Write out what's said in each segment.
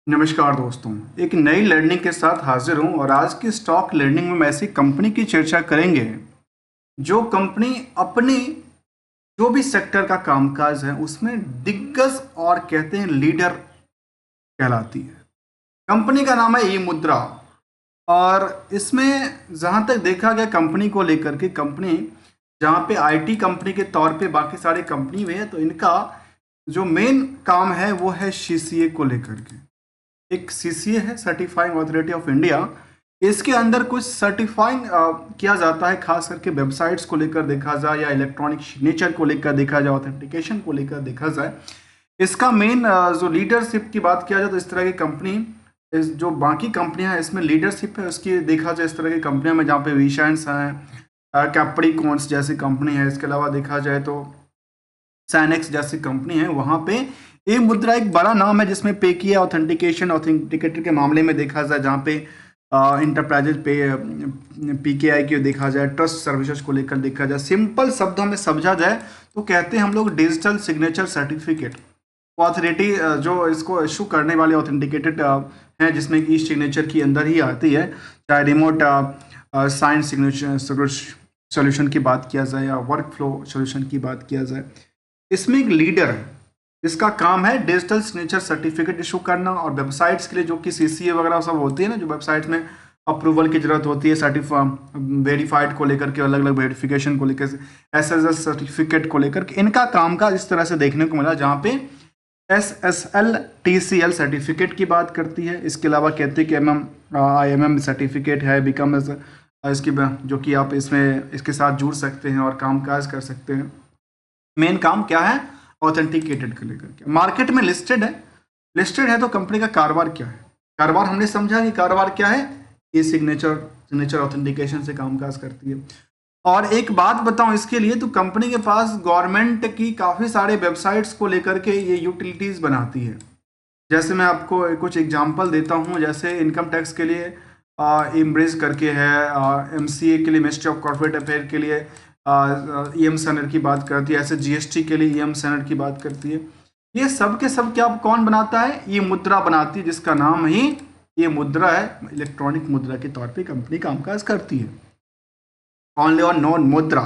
नमस्कार दोस्तों, एक नई लर्निंग के साथ हाजिर हूं और आज की स्टॉक लर्निंग में हम ऐसी कंपनी की चर्चा करेंगे जो कंपनी अपनी जो भी सेक्टर का कामकाज है उसमें दिग्गज और कहते हैं लीडर कहलाती है। कंपनी का नाम है ई मुद्रा और इसमें जहां तक देखा गया कंपनी को लेकर के कंपनी जहां पे आईटी कंपनी के तौर पे बाकी सारी कंपनी में है, तो इनका जो मेन काम है वो है सीसीए को लेकर के। एक सीसीए है, सर्टिफाइंग अथॉरिटी ऑफ इंडिया। इसके अंदर कुछ सर्टिफाइंग किया जाता है, खास करके वेबसाइट्स को लेकर देखा जाए या इलेक्ट्रॉनिक सिग्नेचर को लेकर देखा जाए, ऑथेंटिकेशन को लेकर देखा जाए। इसका मेन जो लीडरशिप की बात किया जाए तो इस तरह की कंपनी इस जो बाकी कंपनियां हैं इसमें लीडरशिप है उसकी देखा जाए, इस तरह की कंपनियों में जहाँ पे विशेंस हैं, कैप्रिकॉन्स जैसी कंपनी है। इसके अलावा देखा जाए तो सैनेक्स जैसी कंपनी है, वहाँ पे ये मुद्रा एक बड़ा नाम है जिसमें पे किया ऑथेंटिकेटर के मामले में देखा जाए, जहाँ पे इंटरप्राइजेज पे पीकेआई की देखा जाए, ट्रस्ट सर्विसेज को लेकर देखा जाए, सिंपल शब्दों में समझा जाए तो कहते हैं हम लोग डिजिटल सिग्नेचर सर्टिफिकेट ऑथोरिटी जो इसको इशू करने वाले ऑथेंटिकेटेड हैं, जिसमें ई सिग्नेचर की अंदर ही आती है, चाहे रिमोट साइन सिग्नेचर सोल्यूशन की बात किया जाए या वर्क फ्लो सोल्यूशन की बात किया जाए। इसमें एक लीडर है जिसका काम है डिजिटल सिग्नेचर सर्टिफिकेट इशू करना, और वेबसाइट्स के लिए जो कि सीसीए वगैरह सब होती है ना, जो वेबसाइट में अप्रूवल की जरूरत होती है, वेरीफाइड को लेकर के, अलग अलग वेरिफिकेशन को लेकर, एसएसएल सर्टिफिकेट को लेकर के, इनका काम का इस तरह से देखने को मिला, जहाँ पे एसएसएल टीसीएल सर्टिफिकेट की बात करती है। इसके अलावा कहते हैं कि IMM सर्टिफिकेट है, बिकम इसकी जो कि आप इसमें इसके साथ जुड़ सकते हैं और कामकाज कर सकते हैं। मेन काम क्या है? ऑथेंटिकेटेड को लेकर के मार्केट में लिस्टेड है तो कंपनी का कारोबार क्या है? कारोबार हमने समझा कि कारोबार क्या है, ये सिग्नेचर ऑथेंटिकेशन से कामकाज करती है। और एक बात बताऊं इसके लिए, तो कंपनी के पास गवर्नमेंट की काफ़ी सारे वेबसाइट्स को लेकर के ये यूटिलिटीज़ बनाती है। जैसे मैं आपको कुछ एग्जांपल देता हूं, जैसे इनकम टैक्स के लिए इम्ब्रेज करके है, MCA के लिए, मिनिस्ट्री ऑफ कॉर्पोरेट अफेयर के लिए EM सैनर की बात करती है, ऐसे GST के लिए EM सैनर की बात करती है। ये सब के सब क्या कौन बनाता है? ये मुद्रा बनाती है, जिसका नाम ही ये मुद्रा है। इलेक्ट्रॉनिक मुद्रा के तौर पे कंपनी कामकाज करती है। ओनली और नॉन मुद्रा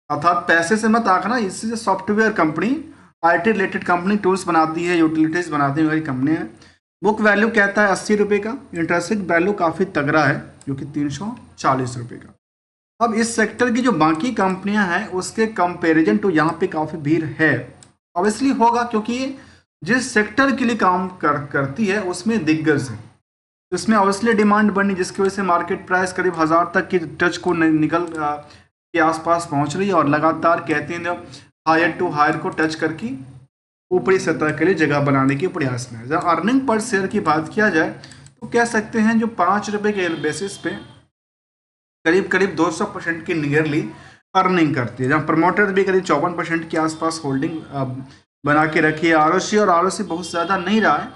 अर्थात पैसे से मत आंकना, इससे software company, IT related company tools बनाती है, यूटिलिटीज बनाती है, वही कंपनी है। बुक वैल्यू कहता है 80 रुपये का, इंटरेस्टिंग वैल्यू काफ़ी तगड़ा है जो कि 340 रुपये का। अब इस सेक्टर की जो बाकी कंपनियां हैं उसके कंपैरिजन टू यहाँ पे काफ़ी भीड़ है, ऑब्वियसली होगा, क्योंकि जिस सेक्टर के लिए काम करती है उसमें दिग्गज है, तो इसमें ऑब्वियसली डिमांड बढ़नी, जिसकी वजह से मार्केट प्राइस करीब 1000 तक की टच को निकल के आसपास पहुंच रही है, और लगातार कहते हैं हायर टू हायर को टच करके ऊपरी सतह के लिए जगह बनाने के प्रयास में है। जब अर्निंग पर शेयर की बात किया जाए तो कह सकते हैं जो 5 रुपये के बेसिस पे करीब करीब 200% की नियरली अर्निंग करती है, जहाँ प्रमोटर भी करीब 54% के आसपास होल्डिंग बना के रखी है। ROC बहुत ज़्यादा नहीं रहा है,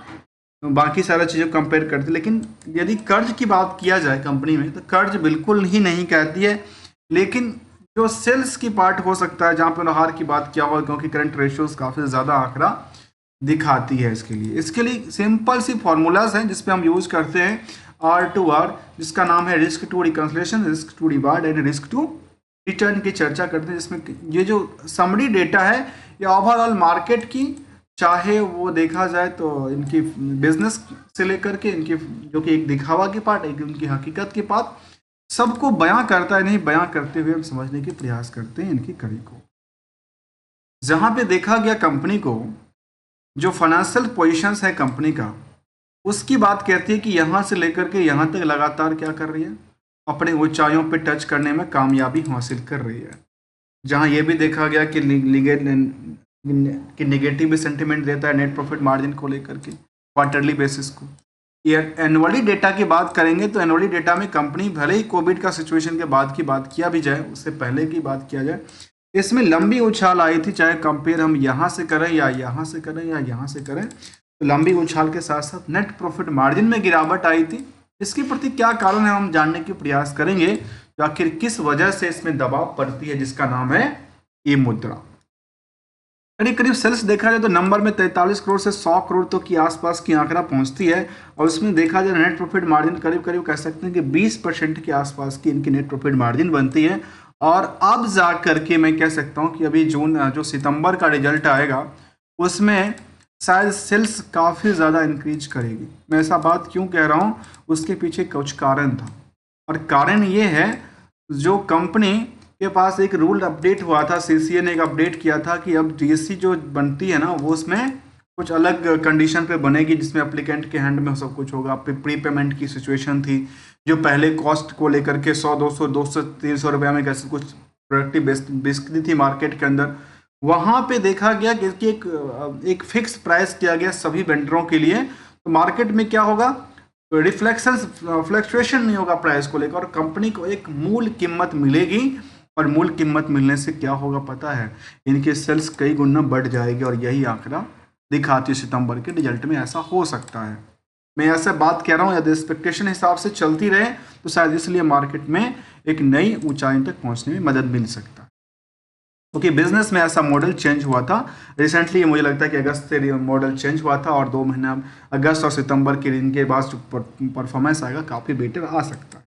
बाकी सारा चीज़ें कंपेयर करती है। लेकिन यदि कर्ज की बात किया जाए कंपनी में, तो कर्ज बिल्कुल ही नहीं कहती है, लेकिन जो सेल्स की पार्ट हो सकता है, जहाँ पर उधार की बात किया हो, क्योंकि करंट रेशियोज काफ़ी ज़्यादा आंकड़ा दिखाती है। इसके लिए सिंपल सी फॉर्मूलाज हैं जिस पे हम यूज करते हैं R2R, जिसका नाम है risk to reconciliation, risk to divide and risk to return की चर्चा करते हैं, जिसमें ये जो समरी डेटा है ये ओवरऑल मार्केट की, चाहे वो देखा जाए तो इनकी बिजनेस से लेकर के इनकी जो कि एक दिखावा की पार्ट, एक उनकी हकीकत की पार्ट, सबको बयां करता है। नहीं, बयां करते हुए हम समझने के प्रयास करते हैं इनकी कड़ी को। जहां पे देखा गया कंपनी को जो फाइनेंशियल पोजीशंस है कंपनी का, उसकी बात कहती है कि यहाँ से लेकर के यहाँ तक लगातार क्या कर रही है, अपने ऊंचाइयों पे टच करने में कामयाबी हासिल कर रही है। जहाँ ये भी देखा गया कि नेगेटिव सेंटिमेंट देता है नेट प्रॉफिट मार्जिन को लेकर के क्वार्टरली बेसिस को। एनुअली डेटा की बात करेंगे तो एनुअली डेटा में कंपनी भले ही कोविड का सिचुएशन के बाद की बात किया भी जाए, उससे पहले की बात किया जाए, इसमें लंबी उछाल आई थी, चाहे कंपेयर हम यहाँ से करें या यहाँ से करें या यहाँ से करें, तो लंबी उछाल के साथ साथ नेट प्रॉफिट मार्जिन में गिरावट आई थी। इसके प्रति क्या कारण है हम जानने के प्रयास करेंगे, तो आखिर किस वजह से इसमें दबाव पड़ती है, जिसका नाम है ई मुद्रा। करीब करीब सेल्स देखा जाए तो नंबर में 43 करोड़ से 100 करोड़ तो की आसपास की आंकड़ा पहुंचती है। और उसमें देखा जाए नेट प्रॉफिट मार्जिन करीब करीब कह सकते हैं कि 20% के आसपास की इनकी नेट प्रॉफिट मार्जिन बनती है। और अब जा करके मैं कह सकता हूं कि अभी जून जो सितंबर का रिजल्ट आएगा उसमें शायद सेल्स काफ़ी ज़्यादा इंक्रीज करेगी। मैं ऐसा बात क्यों कह रहा हूँ, उसके पीछे कुछ कारण था। और कारण ये है, जो कंपनी के पास एक रूल अपडेट हुआ था, सीसीए ने एक अपडेट किया था कि अब जीएसटी जो बनती है ना वो उसमें कुछ अलग कंडीशन पे बनेगी, जिसमें एप्लीकेंट के हैंड में सब कुछ होगा। प्री पेमेंट की सिचुएशन थी, जो पहले कॉस्ट को लेकर के 100 200 200 300 रुपये में कैसे कुछ प्रोडक्टिव बिकती थी मार्केट के अंदर। वहाँ पे देखा गया कि एक फिक्स प्राइस किया गया सभी वेंडरों के लिए। तो मार्केट में क्या होगा, रिफ्लेक्शन फ्लक्चुएशन नहीं होगा प्राइस को लेकर, और कंपनी को एक मूल कीमत मिलेगी। और मूल कीमत मिलने से क्या होगा पता है, इनके सेल्स कई गुना बढ़ जाएगी। और यही आंकड़ा दिखाती है सितंबर के रिजल्ट में, ऐसा हो सकता है। मैं ऐसे बात कह रहा हूँ, यदि एक्सपेक्टेशन हिसाब से चलती रहे तो शायद इसलिए मार्केट में एक नई ऊंचाई तक पहुंचने में मदद मिल सकता है। क्योंकि बिजनेस में ऐसा मॉडल चेंज हुआ था रिसेंटली, मुझे लगता है कि अगस्त से मॉडल चेंज हुआ था, और 2 महीना अगस्त और सितंबर के दिन के बाद जो परफॉर्मेंस आएगा काफ़ी बेटर आ सकता है।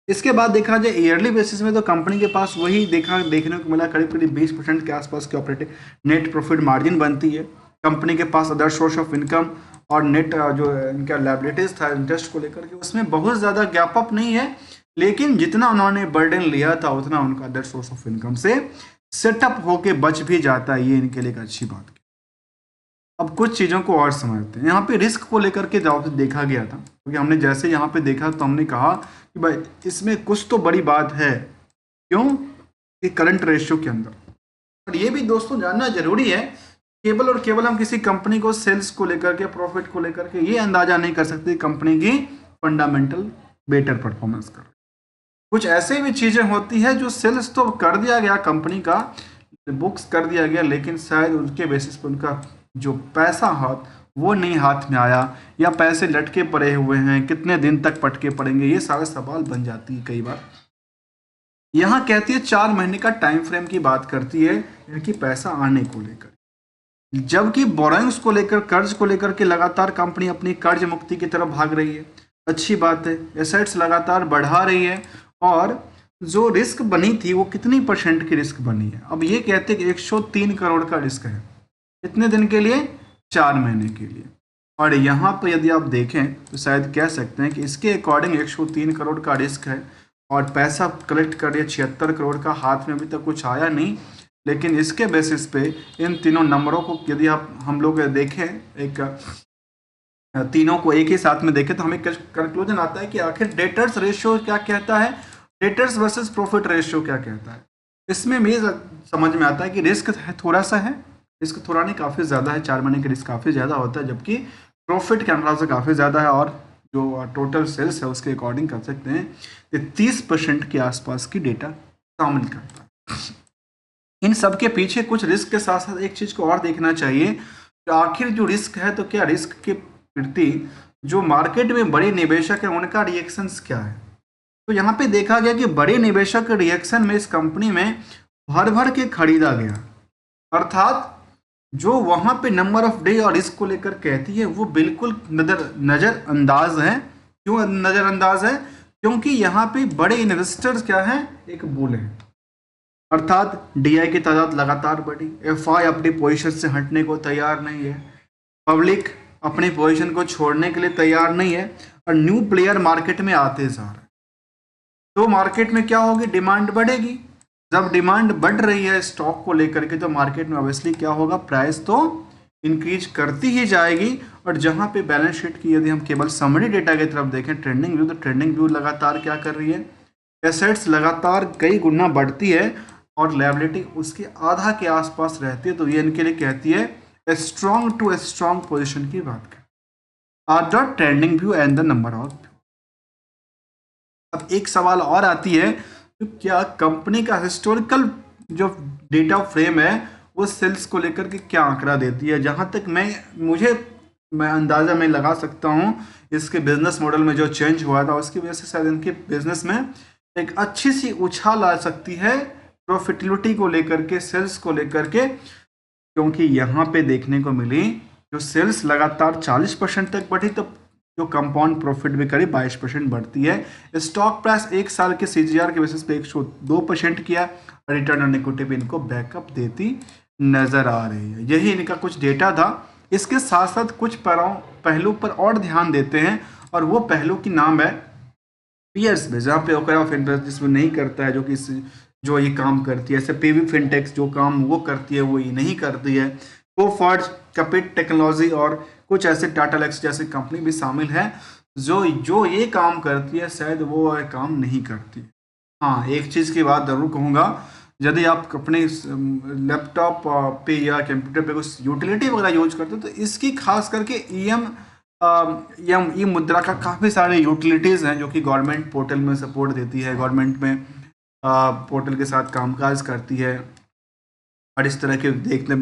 इसके बाद देखा जाए ईयरली बेसिस में तो कंपनी के पास वही देखने को मिला, करीब करीब 20% के आसपास की ऑपरेटिंग नेट प्रॉफिट मार्जिन बनती है। कंपनी के पास अदर सोर्स ऑफ इनकम और नेट जो इनका लायबिलिटीज था इंटरेस्ट को लेकर के, उसमें बहुत ज़्यादा गैप अप नहीं है। लेकिन जितना उन्होंने बर्डन लिया था उतना उनका अदर सोर्स ऑफ इनकम से सेटअप होके बच भी जाता है, ये इनके लिए एक अच्छी बात है। अब कुछ चीज़ों को और समझते हैं। यहाँ पे रिस्क को लेकर के जब देखा गया था, क्योंकि हमने जैसे यहाँ पे देखा तो हमने कहा कि भाई इसमें कुछ तो बड़ी बात है। क्यों? कि करंट रेशियो के अंदर। और ये भी दोस्तों जानना जरूरी है, केवल और केवल हम किसी कंपनी को सेल्स को लेकर के, प्रॉफिट को लेकर के ये अंदाजा नहीं कर सकते कंपनी की फंडामेंटल बेटर परफॉर्मेंस कर। कुछ ऐसे भी चीज़ें होती है जो सेल्स तो कर दिया गया कंपनी का, बुक्स कर दिया गया, लेकिन शायद उनके बेसिस पर उनका जो पैसा हाथ वो नहीं हाथ में आया, या पैसे लटके पड़े हुए हैं, कितने दिन तक पटके पड़ेंगे, ये सारे सवाल बन जाती है कई बार। यहाँ कहती है 4 महीने का टाइम फ्रेम की बात करती है इनकी पैसा आने को लेकर, जबकि बोरोइंग्स को लेकर, कर्ज को लेकर के लगातार कंपनी अपनी कर्ज मुक्ति की तरफ भाग रही है। अच्छी बात है, एसेट्स लगातार बढ़ा रही है। और जो रिस्क बनी थी वो कितनी % की रिस्क बनी है, अब ये कहते हैं कि 103 करोड़ का रिस्क है। कितने दिन के लिए? 4 महीने के लिए। और यहाँ पर यदि आप देखें तो शायद कह सकते हैं कि इसके अकॉर्डिंग 103 करोड़ का रिस्क है, और पैसा कलेक्ट कर रही है 76 करोड़ का, हाथ में अभी तक कुछ आया नहीं। लेकिन इसके बेसिस पे इन तीनों नंबरों को यदि हम लोग देखें, एक तीनों को एक ही साथ में देखें, तो हमें कंक्लूजन आता है कि आखिर डेटर्स रेशियो क्या कहता है, डेटर्स वर्सेस प्रॉफिट रेशियो क्या कहता है। इसमें मुझे समझ में आता है कि रिस्क है थोड़ा सा है, रिस्क थोड़ा नहीं काफ़ी ज़्यादा है, 4 महीने के रिस्क काफ़ी ज़्यादा होता है, जबकि प्रॉफिट के अंदाज से काफ़ी ज़्यादा है। और जो टोटल सेल्स है उसके अकॉर्डिंग कर सकते हैं कि 30% के आसपास की डेटा शामिल करता है। इन सब के पीछे कुछ रिस्क के साथ साथ एक चीज़ को और देखना चाहिए कि आखिर जो रिस्क है, तो क्या रिस्क के प्रति जो मार्केट में बड़े निवेशक हैं उनका रिएक्शंस क्या है। तो यहाँ पे देखा गया कि बड़े निवेशक के रिएक्शन में इस कंपनी में भर भर के खरीदा गया, अर्थात जो वहाँ पे नंबर ऑफ डे और रिस्क को लेकर कहती है वो बिल्कुल नज़रअंदाज है। क्यों नज़रअंदाज है? क्योंकि यहाँ पे बड़े इन्वेस्टर्स क्या हैं, एक बुल हैं, अर्थात डीआई की तादाद लगातार बढ़ी, एफआई अपनी पोजीशन से हटने को तैयार नहीं है, पब्लिक अपनी पोजीशन को छोड़ने के लिए तैयार नहीं है, और न्यू प्लेयर मार्केट में आते जा रहे हैं। तो मार्केट में क्या होगी, डिमांड बढ़ेगी। जब डिमांड बढ़ रही है स्टॉक को लेकर के, तो मार्केट में ऑब्वियसली क्या होगा, प्राइस तो इंक्रीज करती ही जाएगी। और जहां पे बैलेंस शीट की यदि हम केवल समरी डेटा की तरफ देखें, ट्रेंडिंग व्यू, तो ट्रेंडिंग व्यू लगातार क्या कर रही है, एसेट्स लगातार कई गुना बढ़ती है और लायबिलिटी उसके आधा के आसपास रहती है। तो ये इनके लिए कहती है स्ट्रॉन्ग टू स्ट्रॉन्ग पोजिशन की बात करें। Are the trending view and the number of view. अब एक सवाल और आती है, तो क्या कंपनी का हिस्टोरिकल जो डेटा फ्रेम है वो सेल्स को लेकर के क्या आंकड़ा देती है। जहां तक मैं अंदाज़ा में लगा सकता हूं, इसके बिजनेस मॉडल में जो चेंज हुआ था उसकी वजह से शायद इनके बिजनेस में एक अच्छी सी उछाल आ सकती है प्रॉफिटेबिलिटी को लेकर के, सेल्स को लेकर के। क्योंकि यहाँ पे देखने को मिली जो सेल्स लगातार 40% तक बढ़ी, तो जो कंपाउंड प्रॉफिट भी करीब 22% बढ़ती है। स्टॉक प्राइस एक साल के सीजीआर के बेसिस पे 102% किया, रिटर्न ऑन इक्विटी भी इनको बैकअप देती नजर आ रही है। यही इनका कुछ डेटा था। इसके साथ साथ कुछ पहलू पर और ध्यान देते हैं, और वो पहलू की नाम है पीयर्स में, जहाँ पे ओकर ऑफ इंटरेस्ट जिसमें नहीं करता है, जो ये काम करती है। ऐसे पीवी फिनटेक्स जो काम वो करती है वो ये नहीं करती है। कोफॉर्ज, कैपिट टेक्नोलॉजी और कुछ ऐसे टाटा लेक्स जैसे कंपनी भी शामिल है जो ये काम करती है, शायद वो काम नहीं करती। हाँ, एक चीज़ की बात ज़रूर कहूँगा, यदि आप अपने लैपटॉप पे या कंप्यूटर पे कुछ यूटिलिटी वगैरह यूज करते हो तो इसकी खास करके ई मुद्रा का काफ़ी सारे यूटिलिटीज़ हैं जो कि गवर्नमेंट पोर्टल में सपोर्ट देती है, गवर्नमेंट में पोर्टल के साथ कामकाज करती है, और इस तरह के देखने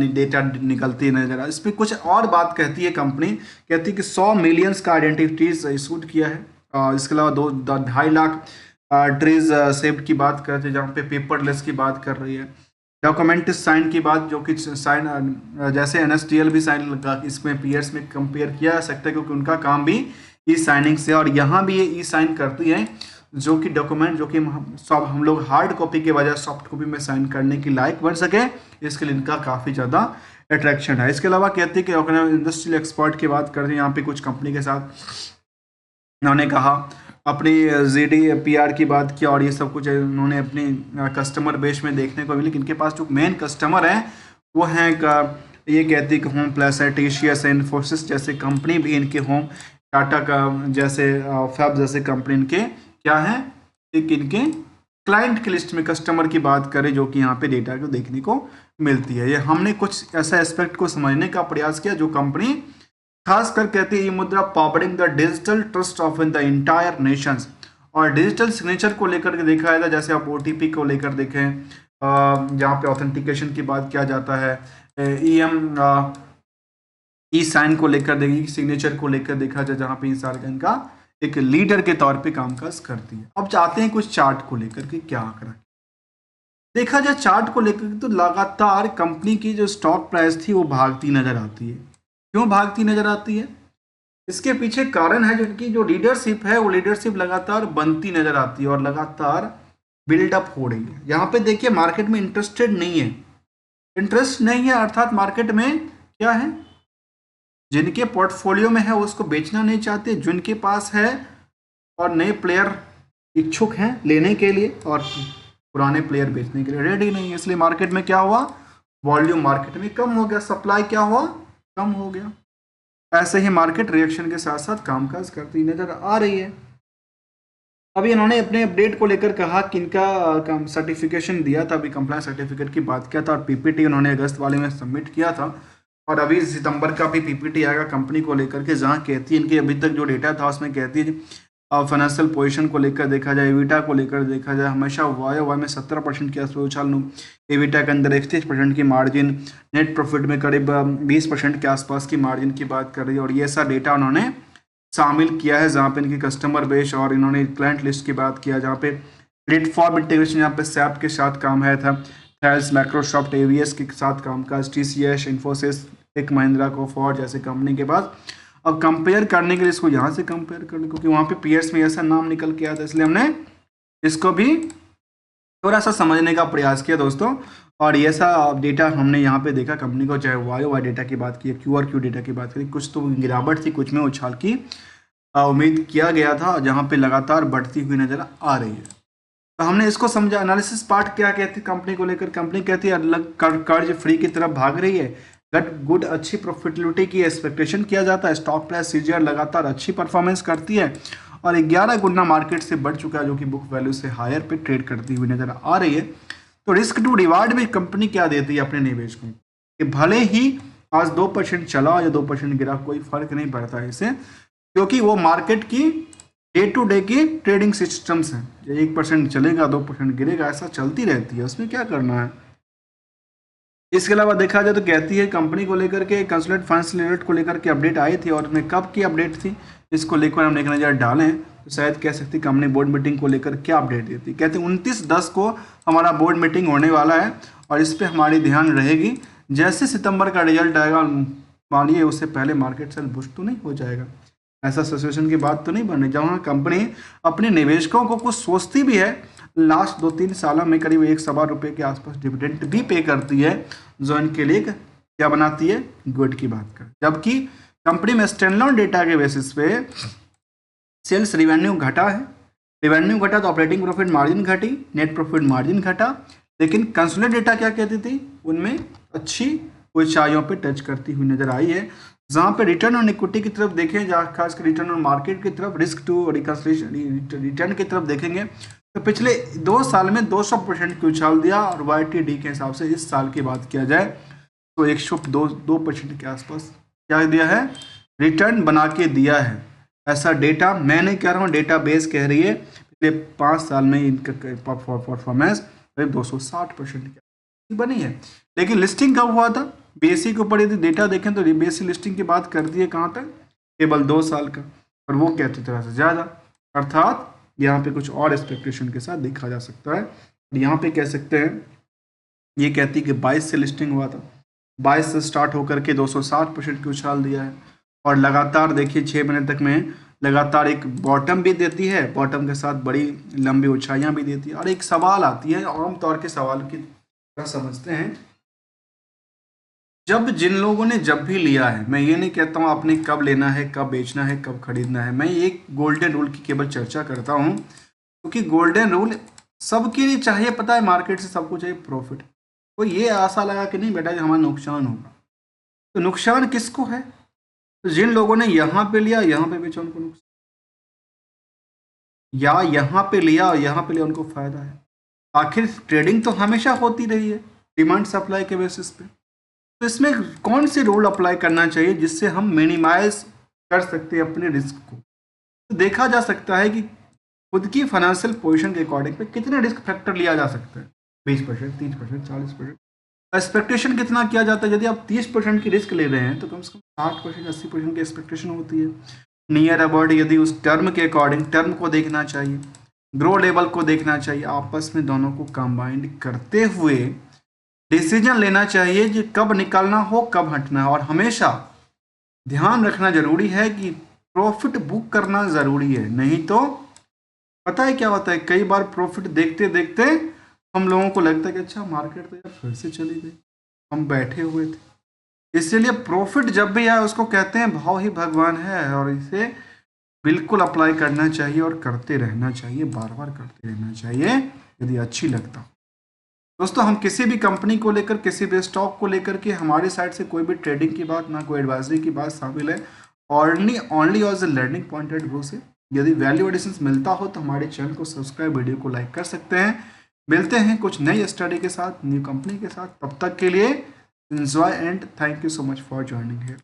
डेटा निकलती है नजर। इस पर कुछ और बात कहती है कंपनी, कहती है कि 100 मिलियंस का आइडेंटिटीज इशूड किया है। इसके अलावा 2.5 लाख ट्रीज सेव्ड की बात करते हैं, जहाँ पे पेपरलेस की बात कर रही है। डॉक्यूमेंट साइन की बात, जो कि साइन जैसे NSDL भी साइन लगा, इसमें पीयर्स में कंपेयर किया जा सकता है क्योंकि उनका काम भी ई साइनिंग से, और यहाँ भी ये ई साइन करती है, जो कि डॉक्यूमेंट जो कि हम लोग हार्ड कॉपी के बजाय सॉफ्ट कॉपी में साइन करने की लायक बन सके, इसके लिए इनका काफ़ी ज़्यादा अट्रैक्शन है। इसके अलावा कहती है कि इंडस्ट्रियल एक्सपर्ट की बात करते हैं, यहाँ पे कुछ कंपनी के साथ उन्होंने कहा, अपनी GDPR की बात की, और ये सब कुछ उन्होंने अपनी कस्टमर बेस में देखने को मिली कि इनके पास जो मेन कस्टमर हैं वो हैं ये कहती है कि होम प्लस है, TCS, इन्फोसिस जैसे कंपनी भी इनके होम, टाटा का जैसे फैब जैसे कंपनी इनके क्या है, एक इनके क्लाइंट की लिस्ट में कस्टमर की बात करें, जो कि यहाँ पे डेटा को देखने को मिलती है। ये हमने कुछ ऐसा एस्पेक्ट को समझने का प्रयास किया जो कंपनी खासकर कहती है ये मुद्रा powering the digital trust of in the entire Nations, और डिजिटल सिग्नेचर को लेकर के देखा जाता है, जैसे आप OTP को लेकर देखें, जहाँ पे ऑथेंटिकेशन की बात किया जाता है, ई साइन को लेकर देखिए, सिग्नेचर को लेकर देखा जाए, जहाँ पे इंसान का इनका एक लीडर के तौर पे कामकाज करती है। अब चाहते हैं कुछ चार्ट को लेकर के क्या आंकड़ा देखा जाए। चार्ट को लेकर तो लगातार कंपनी की जो स्टॉक प्राइस थी वो भागती नजर आती है। क्यों भागती नजर आती है? इसके पीछे कारण है जिनकी जो लीडरशिप है वो लीडरशिप लगातार बनती नजर आती है और लगातार बिल्डअप हो रही है। यहाँ पे देखिए मार्केट में इंटरेस्टेड नहीं है, इंटरेस्ट नहीं है अर्थात मार्केट में क्या है, जिनके पोर्टफोलियो में है उसको बेचना नहीं चाहते, जिनके पास है और नए प्लेयर इच्छुक हैं लेने के लिए और पुराने प्लेयर बेचने के लिए रेडी नहीं है। इसलिए मार्केट में क्या हुआ, वॉल्यूम मार्केट में कम हो गया, सप्लाई क्या हुआ, कम हो गया। ऐसे ही मार्केट रिएक्शन के साथ साथ कामकाज करती नजर आ रही है। अभी इन्होंने अपने अपडेट को लेकर कहा कि इनका सर्टिफिकेशन दिया था, अभी कंप्लायंस सर्टिफिकेट की बात किया था और PPT उन्होंने अगस्त वाले में सबमिट किया था और अभी सितंबर का भी PPT आएगा कंपनी को लेकर के, जहाँ कहती है इनके अभी तक जो डेटा था उसमें कहती है फाइनेंशियल पोजीशन को लेकर देखा जाए, एविटा को लेकर देखा जाए, हमेशा वाई में 17% की आसपास उछाल, एविटा के अंदर 31% की मार्जिन, नेट प्रॉफिट में करीब 20% के आसपास की मार्जिन की बात कर रही है। और ये ऐसा डेटा उन्होंने शामिल किया है जहाँ पे इनकी कस्टमर बेस और इन्होंने क्लाइंट लिस्ट की बात किया, जहाँ पे प्लेटफॉर्म इंटीग्रेशन यहाँ पे सैप के साथ काम है था, थैल्स, माइक्रोसॉफ्ट, AWS के साथ कामकाज, TCS, इन्फोसिस, टेक महिंद्रा, कोफॉर्ज जैसे कंपनी के पास। अब कंपेयर करने के लिए इसको यहाँ से कंपेयर करने, क्योंकि वहाँ पे पीयर्स में ऐसा नाम निकल के आया था, इसलिए हमने इसको भी थोड़ा सा समझने का प्रयास किया दोस्तों। और ये सा डेटा हमने यहाँ पे देखा कंपनी को, चाहे वाई डेटा की बात की, Q डेटा की बात करी, कुछ तो गिरावट थी, कुछ में उछाल की उम्मीद किया गया था, जहाँ पे लगातार बढ़ती हुई नजर आ रही है। तो हमने इसको समझा। एनालिसिस पार्ट क्या कहती है कंपनी को लेकर, कंपनी कहती है अलग कर्ज फ्री की तरफ भाग रही है, गुड अच्छी प्रॉफिटेबिलिटी की एक्सपेक्टेशन किया जाता है, स्टॉक प्राइस CGR लगातार अच्छी परफॉर्मेंस करती है और 11 गुना मार्केट से बढ़ चुका है, जो कि बुक वैल्यू से हायर पे ट्रेड करती हुई नजर आ रही है। तो रिस्क टू रिवार्ड भी कंपनी क्या देती है अपने निवेश को, कि भले ही आज 2% चला या 2% गिरा, कोई फर्क नहीं पड़ता है इससे, क्योंकि वो मार्केट की डे टू डे की ट्रेडिंग सिस्टम्स हैं। 1% चलेगा 2% गिरेगा, ऐसा चलती रहती है, उसमें क्या करना है। इसके अलावा देखा जाए तो कहती है कंपनी को लेकर के कंसोलिडेटेड फाइनेंशियल रिजल्ट को लेकर के अपडेट आई थी, और उसमें कब की अपडेट थी इसको लेकर हम एक नज़र डालें तो शायद कह सकती कंपनी बोर्ड मीटिंग को लेकर क्या अपडेट देती। कहते हैं 29/10 को हमारा बोर्ड मीटिंग होने वाला है और इस पर हमारी ध्यान रहेगी, जैसे सितंबर का रिजल्ट आएगा, मानिए उससे पहले मार्केट सेल बूस्ट तो नहीं हो जाएगा। ऐसा सिचुएशन की बात तो नहीं बन रही, जहाँ कंपनी अपने निवेशकों को कुछ सोचती भी है। लास्ट 2-3 सालों में करीब 1.25 रुपये के आसपास डिविडेंड भी पे करती है, जो इनके लिए क्या बनाती है, गुड की बात कर। जबकि कंपनी में स्टैंडअलोन डेटा के बेसिस पे सेल्स रेवेन्यू घटा है, रेवेन्यू घटा तो ऑपरेटिंग प्रॉफिट मार्जिन घटी, नेट प्रॉफिट मार्जिन घटा, लेकिन कंसोलिडेटेड डेटा क्या कहती थी, उनमें अच्छी ऊंचाइयों पे टच करती हुई नजर आई है। जहाँ पे रिटर्न ऑन इक्विटी की तरफ देखें, जहाँ खासकर रिटर्न ऑन मार्केट की तरफ, रिस्क टू रिकंसिलिएशन रिटर्न की तरफ देखेंगे तो पिछले 2 साल में 200% की उछाल दिया, और YTD के हिसाब से इस साल की बात किया जाए तो 102% के आसपास क्या दिया है, रिटर्न बना के दिया है। ऐसा डेटा मैं नहीं कह रहा हूँ, डेटा बेस कह रही है। पिछले 5 साल में इनका परफॉर्मेंस करीब 260% की बनी है। लेकिन लिस्टिंग कब हुआ था, BSE के ऊपर यदि डेटा देखें तो BSE लिस्टिंग की बात करती है कहाँ तक, केवल 2 साल का, और वो कहती तरह से ज़्यादा, अर्थात यहाँ पे कुछ और एक्सपेक्टेशन के साथ देखा जा सकता है। यहाँ पे कह सकते हैं, ये कहती है कि 22 से लिस्टिंग हुआ था, 22 से स्टार्ट होकर के 260% की उछाल दिया है, और लगातार देखिए 6 महीने तक में लगातार एक बॉटम भी देती है, बॉटम के साथ बड़ी लंबी ऊंचाइयां भी देती है। और एक सवाल आती है, आमतौर के सवाल की तरह समझते हैं, जिन लोगों ने जब भी लिया है, मैं ये नहीं कहता हूँ आपने कब लेना है, कब बेचना है, कब खरीदना है, मैं एक गोल्डन रूल की केवल चर्चा करता हूँ, क्योंकि गोल्डन रूल सबके लिए चाहिए। पता है, मार्केट से सबको चाहिए प्रॉफिट, तो ये आशा लगा कि नहीं बेटा हमारा नुकसान होगा, तो नुकसान किसको है, तो जिन लोगों ने यहाँ पे लिया यहाँ पे बेचा उनको नुकसान, या यहाँ पे लिया और यहाँ पे लिया उनको फायदा है। आखिर ट्रेडिंग तो हमेशा होती रही है डिमांड सप्लाई के बेसिस पे, तो इसमें कौन से रूल अप्लाई करना चाहिए जिससे हम मिनिमाइज कर सकते हैं अपने रिस्क को। तो देखा जा सकता है कि खुद की फाइनेंशियल पोजीशन के अकॉर्डिंग पे कितने रिस्क फैक्टर लिया जा सकता है, 20%, 30%, 40%, एक्सपेक्टेशन कितना किया जाता है। यदि आप 30% की रिस्क ले रहे हैं तो कम से कम 60%, 80% की एक्सपेक्टेशन होती है नियर अबाउट। यदि उस टर्म के अकॉर्डिंग टर्म को देखना चाहिए, ग्रो लेवल को देखना चाहिए, आपस में दोनों को कंबाइंड करते हुए डिसीजन लेना चाहिए कि कब निकलना हो, कब हटना है। और हमेशा ध्यान रखना जरूरी है कि प्रॉफिट बुक करना ज़रूरी है, नहीं तो पता है क्या होता है, कई बार प्रॉफिट देखते देखते हम लोगों को लगता है कि अच्छा मार्केट तो यार फिर से चली गई, हम बैठे हुए थे। इसीलिए प्रॉफिट जब भी आए उसको कहते हैं भाव ही भगवान है, और इसे बिल्कुल अप्लाई करना चाहिए और करते रहना चाहिए, बार बार करते रहना चाहिए यदि अच्छी लगता हो। दोस्तों, हम किसी भी कंपनी को लेकर, किसी भी स्टॉक को लेकर के हमारी साइड से कोई भी ट्रेडिंग की बात, ना कोई एडवाइजरी की बात शामिल है, only as a learning point of view से। यदि वैल्यू एडिशंस मिलता हो तो हमारे चैनल को सब्सक्राइब, वीडियो को लाइक कर सकते हैं। मिलते हैं कुछ नई स्टडी के साथ, न्यू कंपनी के साथ। तब तक के लिए enjoy and thank you so much for joining here.